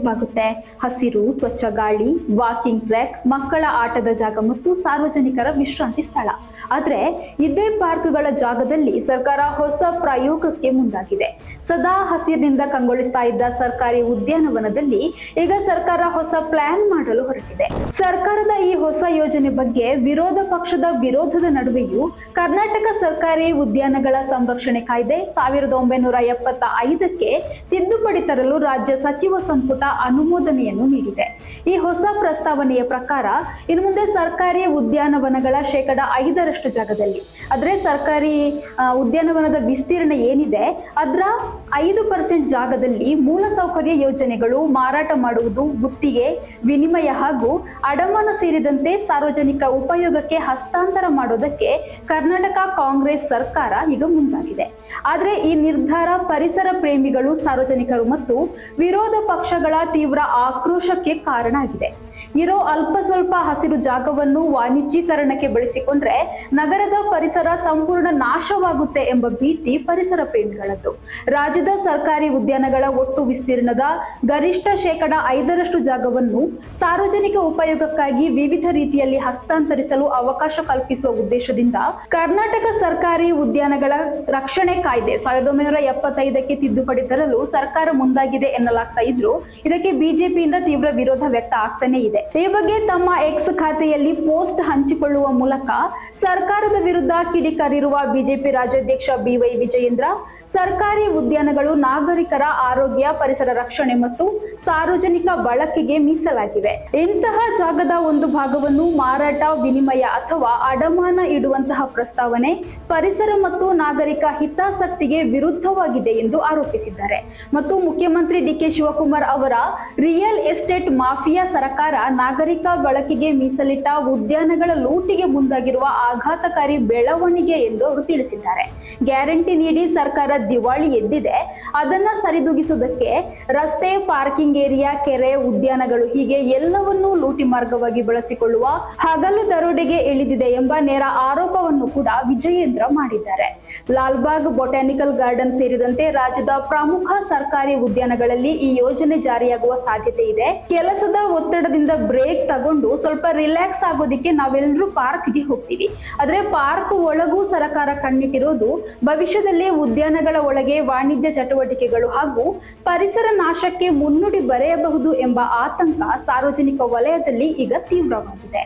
ನೆನಪಾಗುತ್ತೆ? ಹಸಿರು, ಸ್ವಚ್ಛ ಗಾಳಿ, ವಾಕಿಂಗ್ ಟ್ರ್ಯಾಕ್, ಮಕ್ಕಳ ಆಟದ ಜಾಗ ಮತ್ತು ಸಾರ್ವಜನಿಕರ ವಿಶ್ರಾಂತಿ ಸ್ಥಳ. ಆದ್ರೆ ಇದೇ ಪಾರ್ಕ್ಗಳ ಜಾಗದಲ್ಲಿ ಸರ್ಕಾರ ಹೊಸ ಪ್ರಯೋಗಕ್ಕೆ ಮುಂದಾಗಿದೆ. ಸದಾ ಹಸಿರಿನಿಂದ ಕಂಗೊಳಿಸ್ತಾ ಇದ್ದ ಸರ್ಕಾರಿ ಉದ್ಯಾನವನದಲ್ಲಿ ಈಗ ಸರ್ಕಾರ ಹೊಸ ಪ್ಲಾನ್ ಮಾಡಲು ಹೊರಟಿದೆ. ಸರ್ಕಾರದ ಈ ಹೊಸ ಯೋಜನೆ ಬಗ್ಗೆ ವಿರೋಧ ಪಕ್ಷದ ವಿರೋಧದ ನಡುವೆಯೂ ಕರ್ನಾಟಕ ಸರ್ಕಾರಿ ಉದ್ಯಾನಗಳ ಸಂರಕ್ಷಣೆ ಕಾಯ್ದೆ 1975ಕ್ಕೆ ತಿದ್ದುಪಡಿ ತರಲು ರಾಜ್ಯ ಸಚಿವ ಸಂಪುಟ ಅನುಮೋದನೆಯನ್ನು ನೀಡಿದೆ. ಈ ಹೊಸ ಪ್ರಸ್ತಾವನೆಯ ಪ್ರಕಾರ ಇನ್ನು ಮುಂದೆ ಸರ್ಕಾರಿ ಉದ್ಯಾನವನಗಳ 5% ಜಾಗದಲ್ಲಿ, ಅಂದ್ರೆ ಸರ್ಕಾರಿ ಉದ್ಯಾನವನದ ವಿಸ್ತೀರ್ಣ ಏನಿದೆ ಅದರ 5% ಜಾಗದಲ್ಲಿ ಮೂಲಸೌಕರ್ಯ ಯೋಜನೆಗಳು, ಮಾರಾಟ ಮಾಡುವುದು, ಗುತ್ತಿಗೆ, ವಿನಿಮಯ ಹಾಗೂ ಅಡಮಾನ ಸೇರಿದಂತೆ ಸಾರ್ವಜನಿಕ ಉಪಯೋಗಕ್ಕೆ ಹಸ್ತಾಂತರ ಮಾಡೋದಕ್ಕೆ ಕರ್ನಾಟಕ ಕಾಂಗ್ರೆಸ್ ಸರ್ಕಾರ ಈಗ ಮುಂದಾಗಿದೆ. ಆದ್ರೆ ಈ ನಿರ್ಧಾರ ಪರಿಸರ ಪ್ರೇಮಿಗಳು, ಸಾರ್ವಜನಿಕರು ಮತ್ತು ವಿರೋಧ ಪಕ್ಷಗಳ ತೀವ್ರ ಆಕ್ರೋಶಕ್ಕೆ ಕಾರಣ ಆಗಿದೆ. ಇರೋ ಅಲ್ಪ ಸ್ವಲ್ಪ ಹಸಿರು ಜಾಗವನ್ನು ವಾಣಿಜ್ಯೀಕರಣಕ್ಕೆ ಬಳಸಿಕೊಂಡ್ರೆ ನಗರದ ಪರಿಸರ ಸಂಪೂರ್ಣ ನಾಶವಾಗುತ್ತೆ ಎಂಬ ಭೀತಿ ಪರಿಸರ ಪ್ರೇಮಿಗಳದ್ದು. ರಾಜ್ಯದ ಸರ್ಕಾರಿ ಉದ್ಯಾನಗಳ ಒಟ್ಟು ವಿಸ್ತೀರ್ಣದ ಗರಿಷ್ಠ 5% ಜಾಗವನ್ನು ಸಾರ್ವಜನಿಕ ಉಪಯೋಗಕ್ಕಾಗಿ ವಿವಿಧ ರೀತಿಯಲ್ಲಿ ಹಸ್ತಾಂತರಿಸಲು ಅವಕಾಶ ಕಲ್ಪಿಸುವ ಉದ್ದೇಶದಿಂದ ಕರ್ನಾಟಕ ಸರ್ಕಾರಿ ಉದ್ಯಾನಗಳ ರಕ್ಷಣೆ ಕಾಯ್ದೆ 1975ಕ್ಕೆ ತಿದ್ದುಪಡಿ ತರಲು ಸರ್ಕಾರ ಮುಂದಾಗಿದೆ ಎನ್ನಲಾಗ್ತಾ ಇದ್ರು ಇದಕ್ಕೆ ಬಿಜೆಪಿಯಿಂದ ತೀವ್ರ ವಿರೋಧ ವ್ಯಕ್ತ ಆಗ್ತಾನೆ ಇದೆ. ಈ ಬಗ್ಗೆ ತಮ್ಮ ಎಕ್ಸ್ ಖಾತೆಯಲ್ಲಿ ಪೋಸ್ಟ್ ಹಂಚಿಕೊಳ್ಳುವ ಮೂಲಕ ಸರ್ಕಾರದ ವಿರುದ್ಧ ಕಿಡಿಕಾರಿರುವ ಬಿಜೆಪಿ ರಾಜ್ಯಾಧ್ಯಕ್ಷ BY ವಿಜಯೇಂದ್ರ, ಸರ್ಕಾರಿ ಉದ್ಯಾನಗಳು ನಾಗರಿಕರ ಆರೋಗ್ಯ, ಪರಿಸರ ರಕ್ಷಣೆ ಮತ್ತು ಸಾರ್ವಜನಿಕ ಬಳಕೆಗೆ ಮೀಸಲಾಗಿವೆ. ಇಂತಹ ಜಾಗದ ಒಂದು ಭಾಗವನ್ನು ಮಾರಾಟ, ವಿನಿಮಯ ಅಥವಾ ಅಡಮಾನ ಇಡುವಂತಹ ಪ್ರಸ್ತಾವನೆ ಪರಿಸರ ಮತ್ತು ನಾಗರಿಕ ಹಿತಾಸಕ್ತಿಗೆ ವಿರುದ್ಧವಾಗಿದೆ ಎಂದು ಆರೋಪಿಸಿದ್ದಾರೆ. ಮತ್ತು ಮುಖ್ಯಮಂತ್ರಿ DK ಶಿವಕುಮಾರ್ ಅವರ ರಿಯಲ್ ಎಸ್ಟೇಟ್ ಮಾಫಿಯಾ ಸರ್ಕಾರ ನಾಗರಿಕ ಬಳಕೆಗೆ ಮೀಸಲಿಟ್ಟ ಉದ್ಯಾನಗಳ ಲೂಟಿಗೆ ಮುಂದಾಗಿರುವ ಆಘಾತಕಾರಿ ಬೆಳವಣಿಗೆ ಎಂದು ಅವರು ತಿಳಿಸಿದ್ದಾರೆ. ಗ್ಯಾರಂಟಿ ನೀಡಿ ಸರ್ಕಾರ ದಿವಾಳಿ ಎದ್ದಿದೆ. ಅದನ್ನ ಸರಿದೂಗಿಸುವುದಕ್ಕೆ ರಸ್ತೆ, ಪಾರ್ಕಿಂಗ್ ಏರಿಯಾ, ಕೆರೆ, ಉದ್ಯಾನಗಳು ಹೀಗೆ ಎಲ್ಲವನ್ನೂ ಲೂಟಿ ಮಾರ್ಗವಾಗಿ ಬಳಸಿಕೊಳ್ಳುವ ಹಗಲು ದರೋಡೆಗೆ ಇಳಿದಿದೆ ಎಂಬ ನೇರ ಆರೋಪವನ್ನು ಕೂಡ ವಿಜಯೇಂದ್ರ ಮಾಡಿದ್ದಾರೆ. ಲಾಲ್ಬಾಗ್ ಬೊಟಾನಿಕಲ್ ಗಾರ್ಡನ್ ಸೇರಿದಂತೆ ರಾಜ್ಯದ ಪ್ರಮುಖ ಸರ್ಕಾರಿ ಉದ್ಯಾನಗಳಲ್ಲಿ ಈ ಯೋಜನೆ ಜಾರಿಯಾಗುವ ಸಾಧ್ಯತೆ ಇದೆ. ಕೆಲಸದ ಒತ್ತಡದಿಂದ ಬ್ರೇಕ್ ತಗೊಂಡು ಸ್ವಲ್ಪ ರಿಲ್ಯಾಕ್ಸ್ ಆಗೋದಿಕ್ಕೆ ನಾವೆಲ್ಲರೂ ಪಾರ್ಕ್ಗೆ ಹೋಗ್ತೀವಿ. ಆದ್ರೆ ಪಾರ್ಕ್ ಒಳಗೂ ಸರ್ಕಾರ ಕಣ್ಣಿಟ್ಟಿರೋದು ಭವಿಷ್ಯದಲ್ಲಿ ಉದ್ಯಾನಗಳ ಒಳಗೆ ವಾಣಿಜ್ಯ ಚಟುವಟಿಕೆಗಳು ಹಾಗೂ ಪರಿಸರ ನಾಶಕ್ಕೆ ಮುನ್ನುಡಿ ಬರೆಯಬಹುದು ಎಂಬ ಆತಂಕ ಸಾರ್ವಜನಿಕ ವಲಯದಲ್ಲಿ ಈಗ ತೀವ್ರವಾಗಿದೆ.